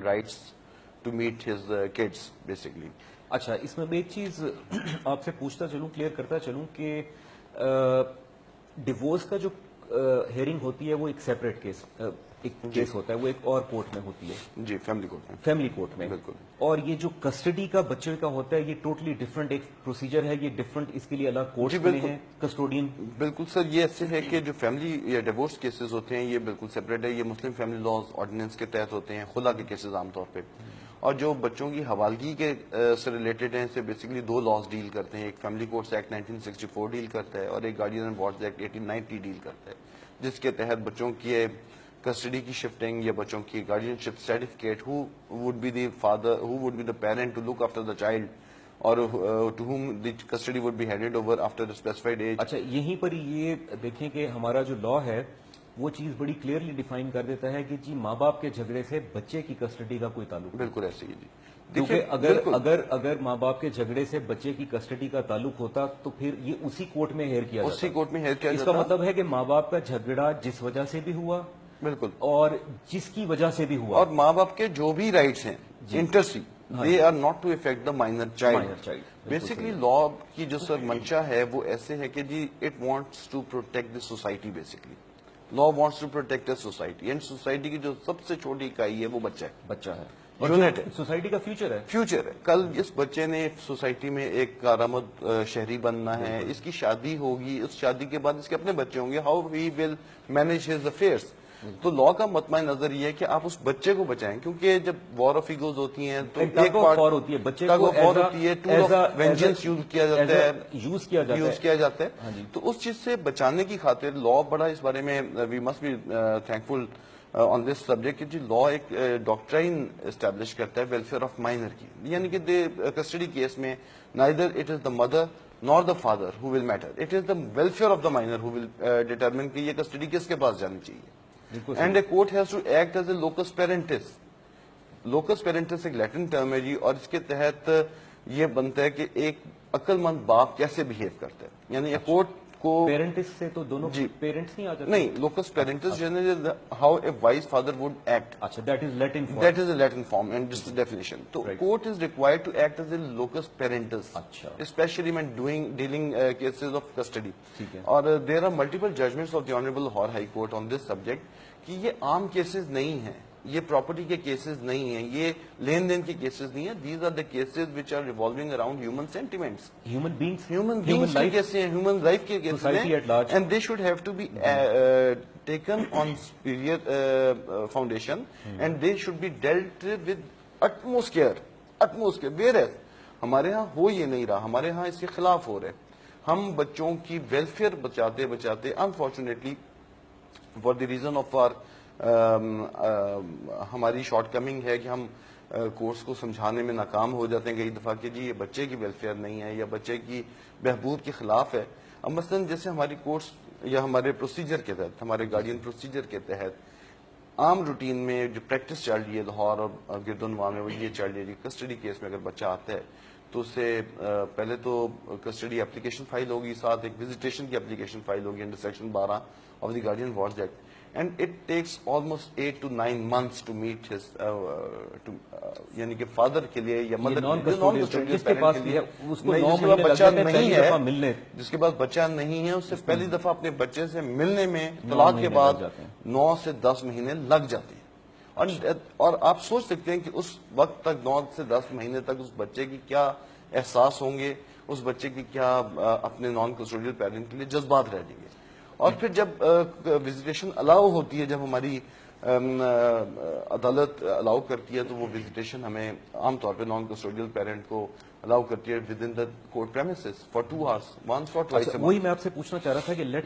rights to meet his kids basically. اچھا اس میں ایک چیز آپ سے پوچھتا چلوں, کلیئر کرتا چلوں کہ ڈیورس کا جو ہیئرنگ ہوتی ہے وہ ایک سیپریٹ کیس ہوتا ہے, وہ ایک اور کورٹ میں ہوتی ہے جی, فیملی کورٹ میں. فیملی کورٹ میں. بالکل. اور یہ جو کسٹڈی کا بچے کا ہوتا ہے یہ ٹوٹلی ڈفرنٹ ایک پروسیجر ہے, یہ ڈفرنٹ, اس کے لیے الگ کورٹس بنے ہیں, کسٹوڈین. بالکل سر, یہ ایسے ہے کہ جو فیملی یا ڈیورس کیسز ہوتے ہیں یہ بالکل سیپریٹ ہے, یہ مسلم فیملی لاز آرڈیننس کے تحت ہوتے ہیں, خلا کے کیسز عام طور پہ. اور جو بچوں کی حوالگی کے سے ریلیٹڈ ہیں, سے بیسیکلی دو لاز ڈیل کرتے ہیں, ایک فیملی کورٹس ایکٹ 1964 ڈیل کرتا ہے اور ایک guardian and wards act 1890 deal کرتا ہے, جس کے تحت بچوں کی کسٹڈی کی شفٹنگ یا بچوں کی guardian ship certificate, who would be the father, who would be the parent to look after the child, اور to whom the custody would be handed over after a specified age. اچھا یہیں پر یہ دیکھیں کہ ہمارا جو لا ہے وہ چیز بڑی کلیئرلی ڈیفائن کر دیتا ہے کہ جی ماں باپ کے جھگڑے سے بچے کی کسٹڈی کا کوئی تعلق. بالکل ایسے ہی جی. کیونکہ اگر ماں باپ کے جھگڑے سے بچے کی کسٹڈی کا تعلق ہوتا تو پھر یہ اسی کورٹ میں ہیئر کیا جاتا. اسی کورٹ میں ہیئر کیا جاتا. اس کا مطلب ہے کہ ماں باپ کا جھگڑا جس وجہ سے بھی ہوا, بالکل, اور جس کی وجہ سے بھی ہوا, اور ماں باپ کے جو بھی رائٹس ہیں انٹرسی, they are not to affect the minor child. Basically law کی جو سر منشا ہے وہ ایسے ہے کہ جی it wants to protect the society basically. Law wants to protect the society, and society کی جو سب سے چھوٹی اکائی ہے وہ بچہ ہے, یونٹ ہے, سوسائٹی کا فیوچر ہے. کل اس بچے نے سوسائٹی میں ایک کارآمد شہری بننا ہے, اس کی شادی ہوگی, اس شادی کے بعد اس کے اپنے بچے ہوں گے, how he will manage his affairs. تو لا کا مطمع نظر یہ ہے کہ آپ اس بچے کو بچائیں, کیونکہ جب وار آف ایگوز ہوتی ہیں تو ایک پارٹ ہوتی ہے, بچے کو ہوتی ہے, ٹول آف وینجنس یوز کیا جاتا ہے. تو اس چیز سے بچانے کی خاطر لا بڑا اس بارے میں we must be thankful on this subject کہ جی لا ایک ڈاکٹرائن اسٹیبلش کرتا ہے ویلفیئر آف مائنر کی, یعنی کہ کسٹڈی کیس میں neither it is the mother nor the father who will matter, it is the welfare of the minor who will determine کہ یہ کسٹڈی کس کے پاس جانی چاہیے. And a court has to act as a locus parentis. Locus parentis ایک لیٹن term ہے جی, اور اس کے تحت یہ بنتا ہے کہ ایک عقل مند باپ کیسے بہیو کرتا ہے, یعنی کورٹ کو پیرنٹس سے تو دونوں پیرنٹس نہیں آ جاتے. نہیں, locus parentis generally how a wise father would act. اچھا, that is Latin form. That is a Latin form and just the definition. So court is required to act as a locus parentis, especially when dealing cases of custody. اور there are multiple judgments of the Honorable Lahore High Court on this subject کہ یہ عام cases نہیں ہیں, یہ property کے cases نہیں ہیں, یہ لین دین کے کیسز نہیں ہیں. These are the cases which are revolving around human sentiments, human beings کے کیسز ہیں, ہیومن لائف کے کیسز ہیں, and they should have to be taken on superior foundation, and they should be dealt with utmost care. Whereas ہمارے ہاں ہو یہ نہیں رہا, ہمارے ہاں اس کے خلاف ہو رہے. ہم بچوں کی ویلفیئر بچاتے unfortunately for the reason of our ہماری شارٹ کمنگ ہے کہ ہم کورس کو سمجھانے میں ناکام ہو جاتے ہیں کئی دفعہ کہ جی یہ بچے کی ویلفیئر نہیں ہے یا بچے کی بہبود کے خلاف ہے. اب مثلاً جیسے ہماری کورس یا ہمارے پروسیجر کے تحت, ہمارے گارڈین پروسیجر کے تحت عام روٹین میں جو پریکٹس چل رہی ہے لاہور اور گردنواں میں وہ یہ چل رہی ہے, کسٹڈی کیس میں اگر بچہ آتا ہے تو اس سے پہلے تو کسٹڈی اپلیکیشن فائل ہوگی, ساتھ ایک وزیٹیشن کی اپلیکیشن فائل ہوگی under section 12 of the guardian wards act, and it takes almost 8 to 9 months to meet his یعنی کہ فادر کے لیے یا مدر جس کے پاس جس کے پاس بچہ نہیں ہے اس سے پہلی دفعہ اپنے بچے سے ملنے میں طلاق کے بعد 9 سے 10 مہینے لگ جاتے ہیں. اور آپ سوچ سکتے ہیں کہ اس وقت تک 9 سے 10 مہینے تک اس بچے کی کیا احساس ہوں گے, اس بچے کی کیا اپنے نان کسٹوڈیل پیرنٹ کے لیے جذبات رہ جائیں گے. اور پھر جب وزیٹیشن الاؤ ہوتی ہے, جب ہماری عدالت الاؤ کرتی ہے تو وہ وزیٹیشن ہمیں عام طور پہ نان کسٹوڈیل پیرنٹ کو الاؤ کرتی ہے with in the court premises for 2 hours, once or twice. وہی میں آپ سے پوچھنا چاہ رہا تھا کہ لیٹ